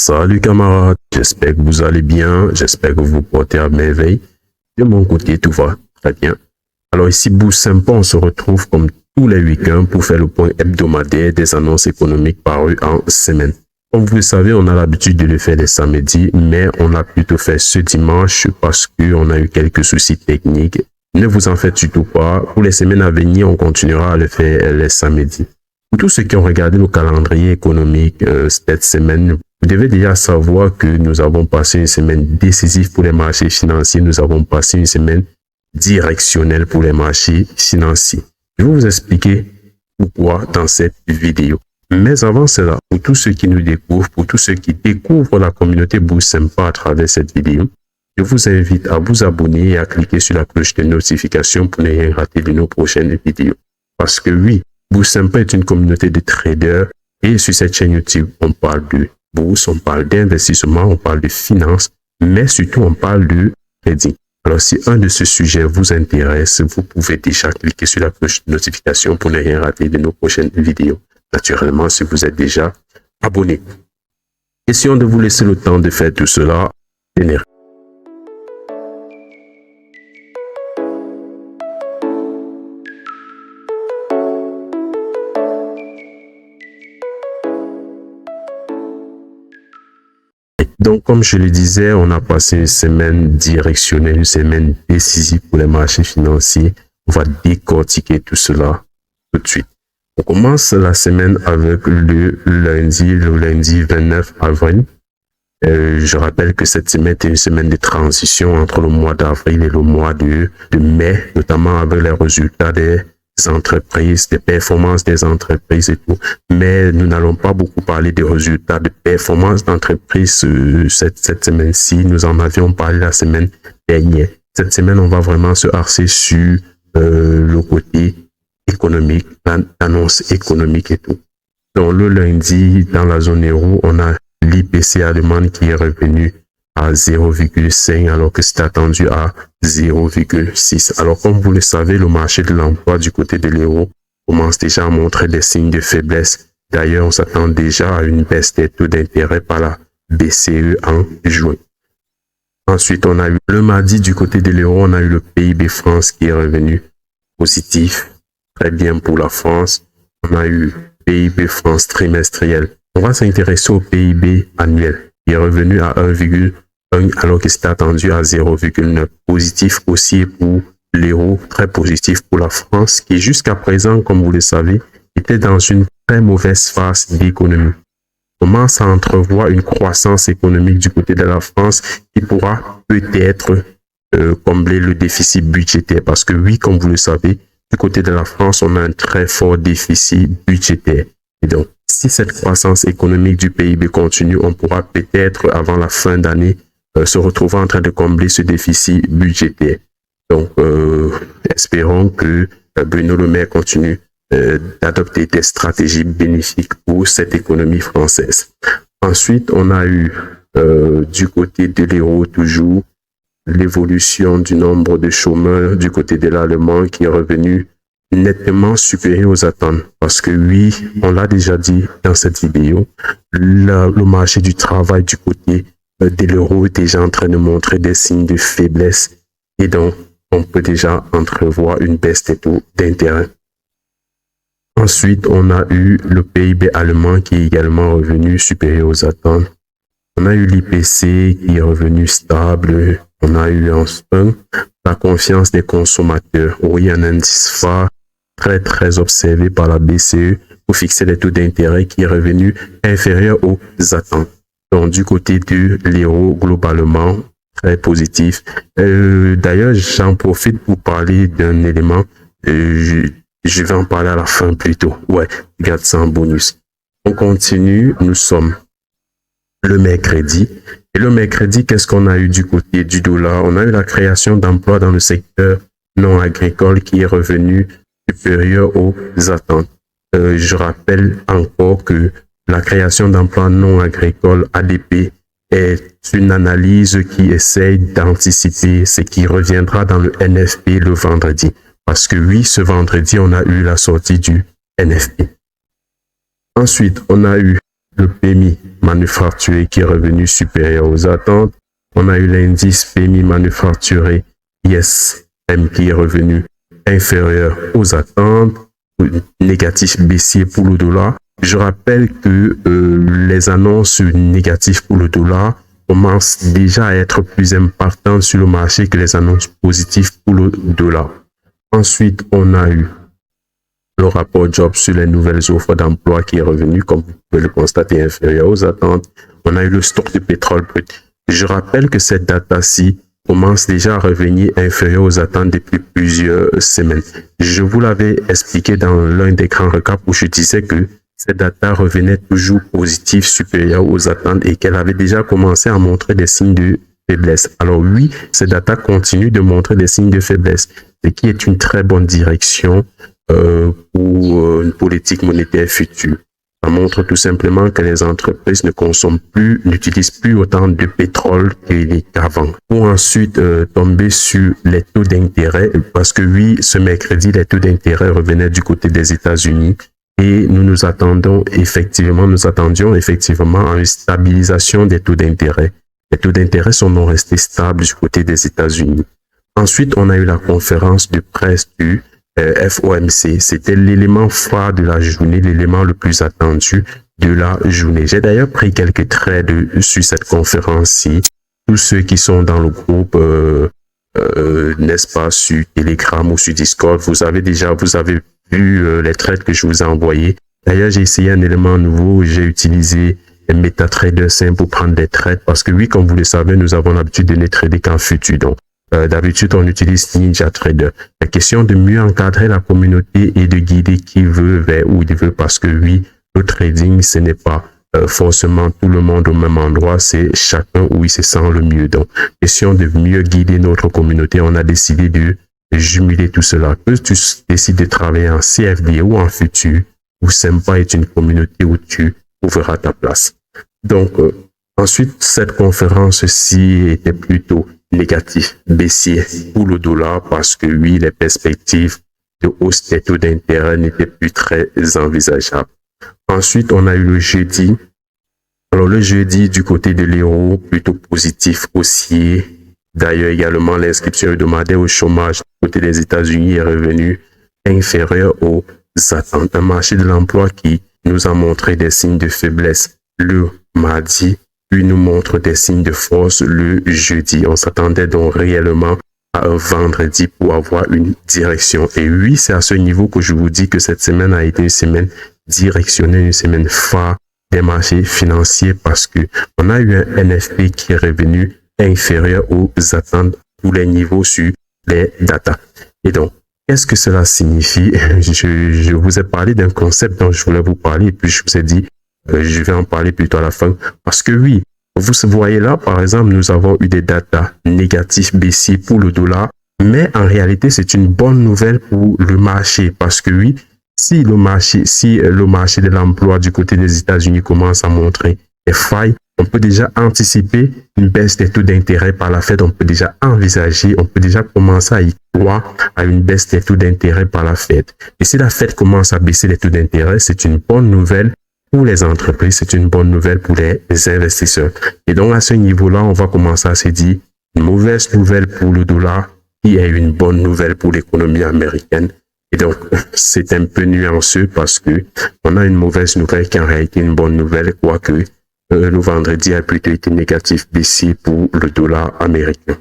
Salut camarades, j'espère que vous allez bien, j'espère que vous vous portez à merveille. De mon côté, tout va très bien. Alors ici, Bourse Sympa, on se retrouve comme tous les week-ends pour faire le point hebdomadaire des annonces économiques parues en semaine. Comme vous le savez, on a l'habitude de le faire les samedis, mais on a plutôt fait ce dimanche parce qu'on a eu quelques soucis techniques. Ne vous en faites surtout pas. Pour les semaines à venir, on continuera à le faire les samedis. Pour tous ceux qui ont regardé le calendrier économique cette semaine, vous devez déjà savoir que nous avons passé une semaine décisive pour les marchés financiers. Nous avons passé une semaine directionnelle pour les marchés financiers. Je vais vous expliquer pourquoi dans cette vidéo. Mais avant cela, pour tous ceux qui nous découvrent, pour tous ceux qui découvrent la communauté Bourse Sympa à travers cette vidéo, je vous invite à vous abonner et à cliquer sur la cloche de notification pour ne rien rater de nos prochaines vidéos. Parce que oui, Bourse Sympa est une communauté de traders et sur cette chaîne YouTube, on parle de bourse, on parle d'investissement, on parle de finance, mais surtout on parle de trading. Alors si un de ces sujets vous intéresse, vous pouvez déjà cliquer sur la cloche de notification pour ne rien rater de nos prochaines vidéos. Naturellement, si vous êtes déjà abonné. Question de vous laisser le temps de faire tout cela. Générique. Donc, comme je le disais, on a passé une semaine directionnelle, une semaine décisive pour les marchés financiers. On va décortiquer tout cela tout de suite. On commence la semaine avec le lundi 29 avril. Je rappelle que cette semaine est une semaine de transition entre le mois d'avril et le mois de mai, notamment avec les résultats des entreprises, des performances des entreprises et tout. Mais nous n'allons pas beaucoup parler des résultats de performance d'entreprise cette semaine-ci. Nous en avions parlé la semaine dernière. Cette semaine, on va vraiment se harcer sur le côté économique, l'annonce économique et tout. Donc le lundi, dans la zone euro, on a l'IPC allemande qui est revenu à 0,5 alors que c'était attendu à 0,6. Alors comme vous le savez, le marché de l'emploi du côté de l'euro commence déjà à montrer des signes de faiblesse. D'ailleurs, on s'attend déjà à une baisse des taux d'intérêt par la BCE en juin. Ensuite, on a eu le mardi du côté de l'euro, on a eu le PIB France qui est revenu positif. Très bien pour la France. On a eu PIB France trimestriel. On va s'intéresser au PIB annuel. Il est revenu à 1,1 alors que c'était attendu à 0,9. Positif aussi pour l'euro, très positif pour la France qui jusqu'à présent, comme vous le savez, était dans une très mauvaise phase d'économie. On commence à entrevoir une croissance économique du côté de la France qui pourra peut-être combler le déficit budgétaire. Parce que oui, comme vous le savez, du côté de la France, on a un très fort déficit budgétaire. Et donc, si cette croissance économique du PIB continue, on pourra peut-être, avant la fin d'année, se retrouver en train de combler ce déficit budgétaire. Donc, espérons que Bruno Le Maire continue d'adopter des stratégies bénéfiques pour cette économie française. Ensuite, on a eu du côté de l'euro toujours l'évolution du nombre de chômeurs du côté de l'Allemand qui est revenu nettement supérieur aux attentes. Parce que oui, on l'a déjà dit dans cette vidéo, le marché du travail du côté de l'euro est déjà en train de montrer des signes de faiblesse et donc on peut déjà entrevoir une baisse des taux d'intérêt. Ensuite, on a eu le PIB allemand qui est également revenu supérieur aux attentes. On a eu l'IPC qui est revenu stable. On a eu enfin la confiance des consommateurs. Oui, un indice phare très observé par la BCE pour fixer les taux d'intérêt qui est revenu inférieur aux attentes. Donc, du côté de l'euro, globalement, très positif. D'ailleurs, j'en profite pour parler d'un élément. Je vais en parler à la fin plutôt. Ouais, regarde ça en bonus. On continue. Nous sommes le mercredi. Et le mercredi, qu'est-ce qu'on a eu du côté du dollar? On a eu la création d'emplois dans le secteur non agricole qui est revenu supérieur aux attentes. Je rappelle encore que la création d'emplois non agricoles ADP est une analyse qui essaye d'anticiper ce qui reviendra dans le NFP le vendredi. Parce que oui, ce vendredi, on a eu la sortie du NFP. Ensuite, on a eu le PMI manufacturier qui est revenu supérieur aux attentes. On a eu l'indice PMI manufacturier ISM qui est revenu inférieur aux attentes, négatif baissier pour le dollar. Je rappelle que les annonces négatives pour le dollar commencent déjà à être plus impactantes sur le marché que les annonces positives pour le dollar. Ensuite, on a eu le rapport job sur les nouvelles offres d'emploi qui est revenu, comme vous pouvez le constater, inférieur aux attentes. On a eu le stock de pétrole brut. Je rappelle que cette data-ci commence déjà à revenir inférieur aux attentes depuis plusieurs semaines. Je vous l'avais expliqué dans l'un des grands recaps où je disais que cette data revenait toujours positive, supérieure aux attentes et qu'elle avait déjà commencé à montrer des signes de faiblesse. Alors oui, cette data continue de montrer des signes de faiblesse, ce qui est une très bonne direction pour une politique monétaire future. Ça montre tout simplement que les entreprises ne consomment plus, n'utilisent plus autant de pétrole qu'avant. Pour ensuite tomber sur les taux d'intérêt, parce que oui, ce mercredi, les taux d'intérêt revenaient du côté des États-Unis et nous attendions effectivement à une stabilisation des taux d'intérêt. Les taux d'intérêt sont non restés stables du côté des États-Unis. Ensuite, on a eu la conférence de presse du FOMC. C'était l'élément phare de la journée, l'élément le plus attendu de la journée. J'ai d'ailleurs pris quelques traits sur cette conférence-ci. Tous ceux qui sont dans le groupe, n'est-ce pas, sur Telegram ou sur Discord, vous avez vu les traits que je vous ai envoyés. D'ailleurs, j'ai essayé un élément nouveau. J'ai utilisé MetaTrader 5 pour prendre des trades parce que oui, comme vous le savez, nous avons l'habitude de ne trader qu'en futur. Donc, d'habitude, on utilise NinjaTrader. La question de mieux encadrer la communauté et de guider qui veut vers où il veut parce que oui, le trading, ce n'est pas forcément tout le monde au même endroit, c'est chacun où il se sent le mieux. Donc, question de mieux guider notre communauté, on a décidé de jumeler tout cela. Que tu décides de travailler en CFD ou en futur, ou Sympa est une communauté où tu trouveras ta place. Donc, ensuite, cette conférence-ci était plutôt négatif, baissier pour le dollar parce que oui, les perspectives de hausse des taux d'intérêt n'étaient plus très envisageables. Ensuite, on a eu le jeudi. Alors, le jeudi, du côté de l'euro, plutôt positif, haussier. D'ailleurs, également, l'inscription hebdomadaire au chômage du côté des États-Unis est revenue inférieure aux attentes. Un marché de l'emploi qui nous a montré des signes de faiblesse le mardi, puis nous montre des signes de force le jeudi. On s'attendait donc réellement à un vendredi pour avoir une direction. Et oui, c'est à ce niveau que je vous dis que cette semaine a été une semaine directionnelle, une semaine phare des marchés financiers parce que on a eu un NFP qui est revenu inférieur aux attentes pour les niveaux sur les data. Et donc, qu'est-ce que cela signifie? Je vous ai parlé d'un concept dont je voulais vous parler et puis je vous ai dit je vais en parler plutôt à la fin parce que oui, vous voyez là, par exemple, nous avons eu des datas négatifs baissiers pour le dollar, mais en réalité, c'est une bonne nouvelle pour le marché parce que oui, si le marché de l'emploi du côté des États-Unis commence à montrer des failles, on peut déjà anticiper une baisse des taux d'intérêt par la Fed. On peut déjà envisager, on peut déjà commencer à y croire à une baisse des taux d'intérêt par la Fed. Et si la Fed commence à baisser les taux d'intérêt, c'est une bonne nouvelle pour les entreprises, c'est une bonne nouvelle pour les investisseurs. Et donc, à ce niveau-là, on va commencer à se dire une mauvaise nouvelle pour le dollar qui est une bonne nouvelle pour l'économie américaine. Et donc, c'est un peu nuanceux parce que on a une mauvaise nouvelle qui est en réalité une bonne nouvelle, quoique le vendredi a plutôt été négatif baissier pour le dollar américain.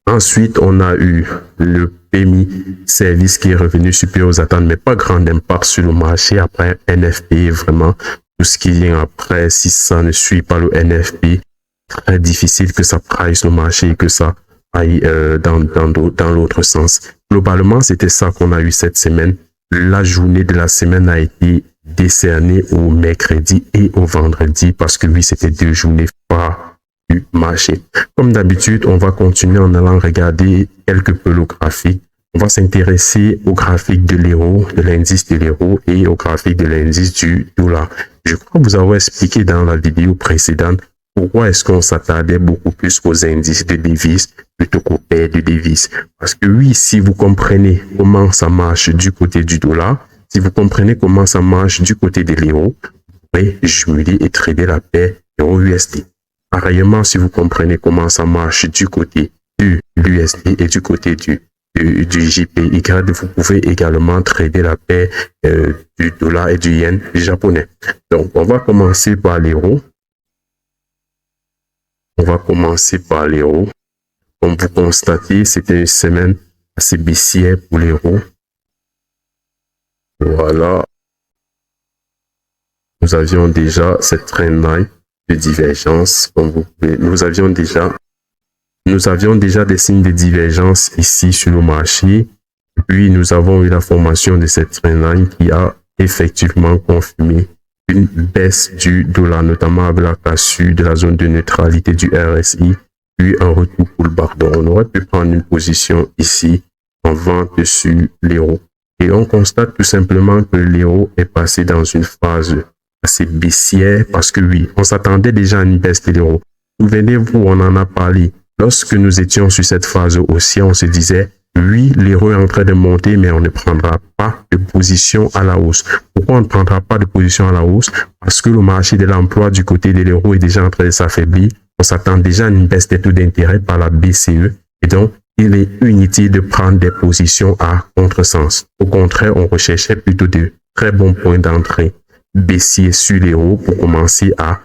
Ensuite, on a eu le PMI service qui est revenu supérieur aux attentes, mais pas grand impact sur le marché après NFP. Vraiment, tout ce qui vient après, si ça ne suit pas le NFP, très difficile que ça price le marché et que ça aille dans l'autre sens. Globalement, c'était ça qu'on a eu cette semaine. La journée de la semaine a été décernée au mercredi et au vendredi parce que oui, c'était 2 journées phares du marché. Comme d'habitude, on va continuer en allant regarder quelques peu le graphique. On va s'intéresser au graphique de l'euro, de l'indice de l'euro et au graphique de l'indice du dollar. Je crois vous avoir expliqué dans la vidéo précédente pourquoi est-ce qu'on s'attardait beaucoup plus aux indices de devises plutôt qu'aux paires de devises. Parce que oui, si vous comprenez comment ça marche du côté du dollar, si vous comprenez comment ça marche du côté de l'euro, vous pourrez jumeler et trader la paire euro-USD. Pareillement, si vous comprenez comment ça marche du côté de l'USD et du côté du JPY, vous pouvez également trader la paire du dollar et du yen japonais. Donc, on va commencer par l'euro. Comme vous constatez, c'était une semaine assez baissière pour l'euro. Voilà. Nous avions déjà cette trendline de divergence. Comme vous pouvez, nous avions déjà des signes de divergence ici sur le marché. Puis nous avons eu la formation de cette trendline qui a effectivement confirmé une baisse du dollar, notamment avec la cassure de la zone de neutralité du RSI, puis un retour pullback. Donc on aurait pu prendre une position ici en vente sur l'euro. Et on constate tout simplement que l'euro est passé dans une phase assez baissière parce que oui, on s'attendait déjà à une baisse de l'euro. Souvenez-vous, on en a parlé. Lorsque nous étions sur cette phase haussière, on se disait, oui, l'euro est en train de monter, mais on ne prendra pas de position à la hausse. Pourquoi on ne prendra pas de position à la hausse? Parce que le marché de l'emploi du côté de l'euro est déjà en train de s'affaiblir. On s'attend déjà à une baisse des taux d'intérêt par la BCE. Et donc, il est inutile de prendre des positions à contresens. Au contraire, on recherchait plutôt de très bons points d'entrée baissiers sur l'euro pour commencer à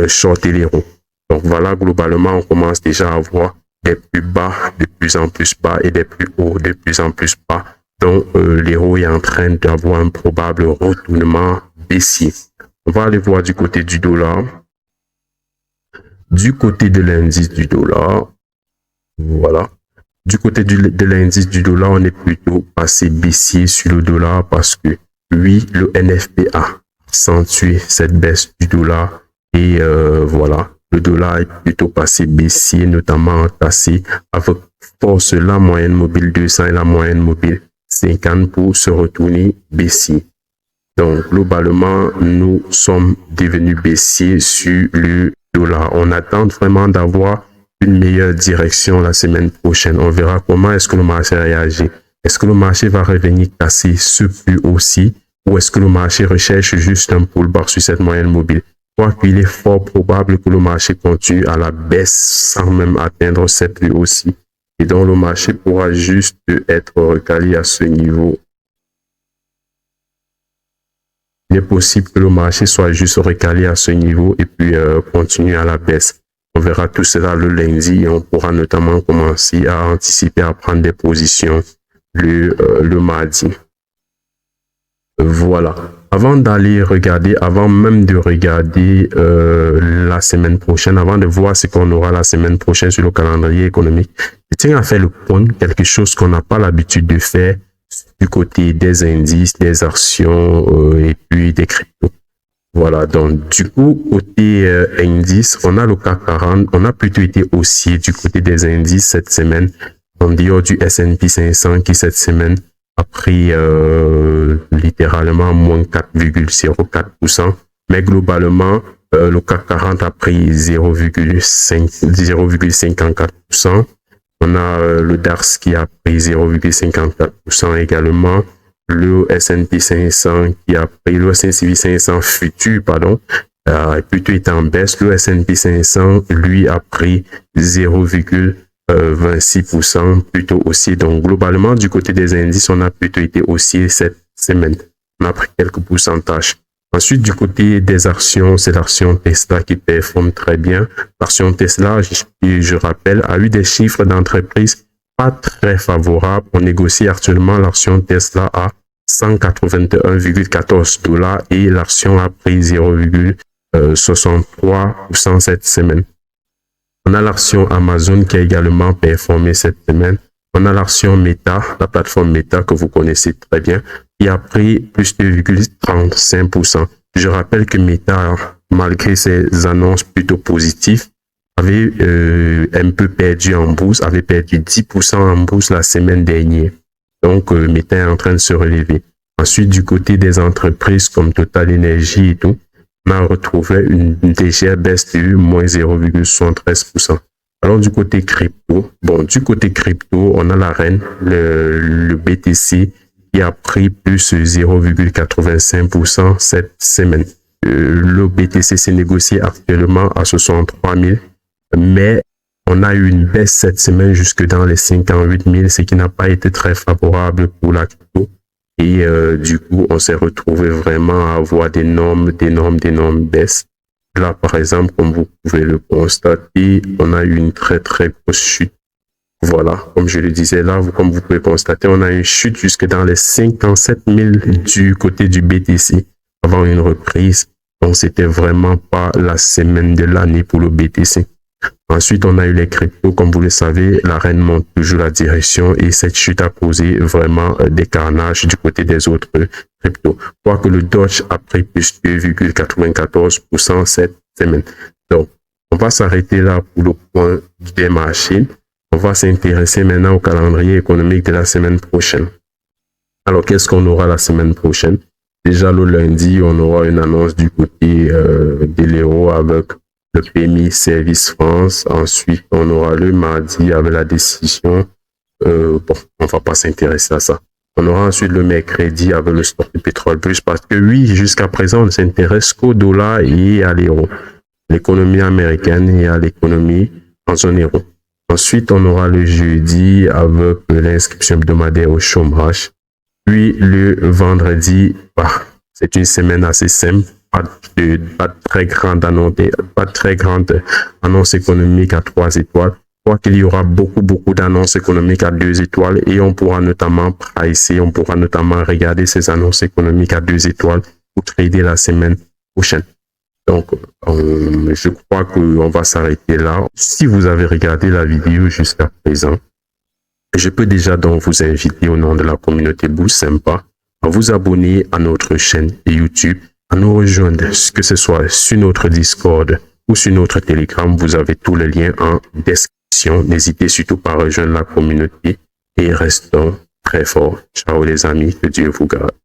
shorter l'euro. Donc voilà, globalement, on commence déjà à voir des plus bas de plus en plus bas et des plus hauts de plus en plus bas. Donc l'euro est en train d'avoir un probable retournement baissier. On va aller voir du côté du dollar. Du côté de l'indice du dollar, voilà. Du côté de l'indice du dollar, on est plutôt passé baissier sur le dollar parce que oui, le NFP a accentué cette baisse du dollar et voilà. Le dollar est plutôt passé baissier, notamment cassé avec force la moyenne mobile 200 et la moyenne mobile 50 pour se retourner baissier. Donc, globalement, nous sommes devenus baissiers sur le dollar. On attend vraiment d'avoir une meilleure direction la semaine prochaine. On verra comment est-ce que le marché réagit. Est-ce que le marché va revenir casser ce plus haut-ci ou est-ce que le marché recherche juste un pullback sur cette moyenne mobile? Quoiqu'il est fort probable que le marché continue à la baisse sans même atteindre cette plus haut-ci. Et donc, le marché pourra juste être recalé à ce niveau. Il est possible que le marché soit juste recalé à ce niveau et puis continue à la baisse. On verra tout cela le lundi et on pourra notamment commencer à anticiper, à prendre des positions le mardi. Voilà. Avant d'aller regarder, avant même de regarder la semaine prochaine, avant de voir ce qu'on aura la semaine prochaine sur le calendrier économique, je tiens à faire le point, quelque chose qu'on n'a pas l'habitude de faire du côté des indices, des actions et puis des cryptos. Voilà, donc du coup, côté indice, on a le CAC 40, on a plutôt été haussier du côté des indices cette semaine, en dehors du S&P 500 qui cette semaine a pris littéralement moins 4,04%, mais globalement, le CAC 40 a pris 0,54%. On a le DAX qui a pris 0,54% également. Le S&P 500 qui a pris, le S&P 500 futur, pardon, plutôt est en baisse. Le S&P 500, lui, a pris 0,26% plutôt haussier. Donc, globalement, du côté des indices, on a plutôt été haussier cette semaine. On a pris quelques pourcentages. Ensuite, du côté des actions, c'est l'action Tesla qui performe très bien. L'action Tesla, je rappelle, a eu des chiffres d'entreprise pas très favorables. On négocie actuellement l'action Tesla à 181,14 $ et l'action a pris 0,63% cette semaine. On a l'action Amazon qui a également performé cette semaine. On a l'action Meta, la plateforme Meta que vous connaissez très bien, qui a pris plus de 2,35%. Je rappelle que Meta, malgré ses annonces plutôt positives, avait un peu perdu en bourse, avait perdu 10% en bourse la semaine dernière. Donc, Meta est en train de se relever. Ensuite, du côté des entreprises comme Total Energy et tout, on a retrouvé une légère baisse de moins 0,73%. Alors, du côté crypto, on a la reine, le BTC, qui a pris plus 0,85% cette semaine. le BTC s'est négocié actuellement à 63 000, mais on a eu une baisse cette semaine jusque dans les 58 000, ce qui n'a pas été très favorable pour la crypto. Et du coup, on s'est retrouvé vraiment à avoir d'énormes baisses. Là, par exemple, comme vous pouvez le constater, on a eu une très grosse chute. Voilà, comme je le disais là, comme vous pouvez constater, on a une chute jusque dans les 57 000 du côté du BTC avant une reprise. Donc, c'était vraiment pas la semaine de l'année pour le BTC. Ensuite, on a eu les cryptos. Comme vous le savez, la reine monte toujours la direction et cette chute a causé vraiment des carnages du côté des autres cryptos. Quoique le Doge a pris plus de 2,94% cette semaine. Donc, on va s'arrêter là pour le point des marchés. On va s'intéresser maintenant au calendrier économique de la semaine prochaine. Alors, qu'est-ce qu'on aura la semaine prochaine? Déjà, le lundi, on aura une annonce du côté de l'euro avec le PMI Service France. Ensuite, on aura le mardi avec la décision. Bon, on va pas s'intéresser à ça. On aura ensuite le mercredi avec le stock de pétrole plus parce que oui, jusqu'à présent, on ne s'intéresse qu'au dollar et à l'euro. L'économie américaine et à l'économie en zone euro. Ensuite, on aura le jeudi avec l'inscription hebdomadaire au chômage. Puis le vendredi, c'est une semaine assez simple. Pas de très grande annonce économique à 3 étoiles. Quoi qu'il y aura beaucoup d'annonces économiques à 2 étoiles et on pourra notamment pricer, on pourra notamment regarder ces annonces économiques à 2 étoiles pour trader la semaine prochaine. Donc, je crois qu'on va s'arrêter là. Si vous avez regardé la vidéo jusqu'à présent, je peux déjà donc vous inviter au nom de la communauté Bourse Sympa à vous abonner à notre chaîne YouTube, à nous rejoindre, que ce soit sur notre Discord ou sur notre Telegram. Vous avez tous les liens en description. N'hésitez surtout pas à rejoindre la communauté et restons très forts. Ciao les amis, que Dieu vous garde.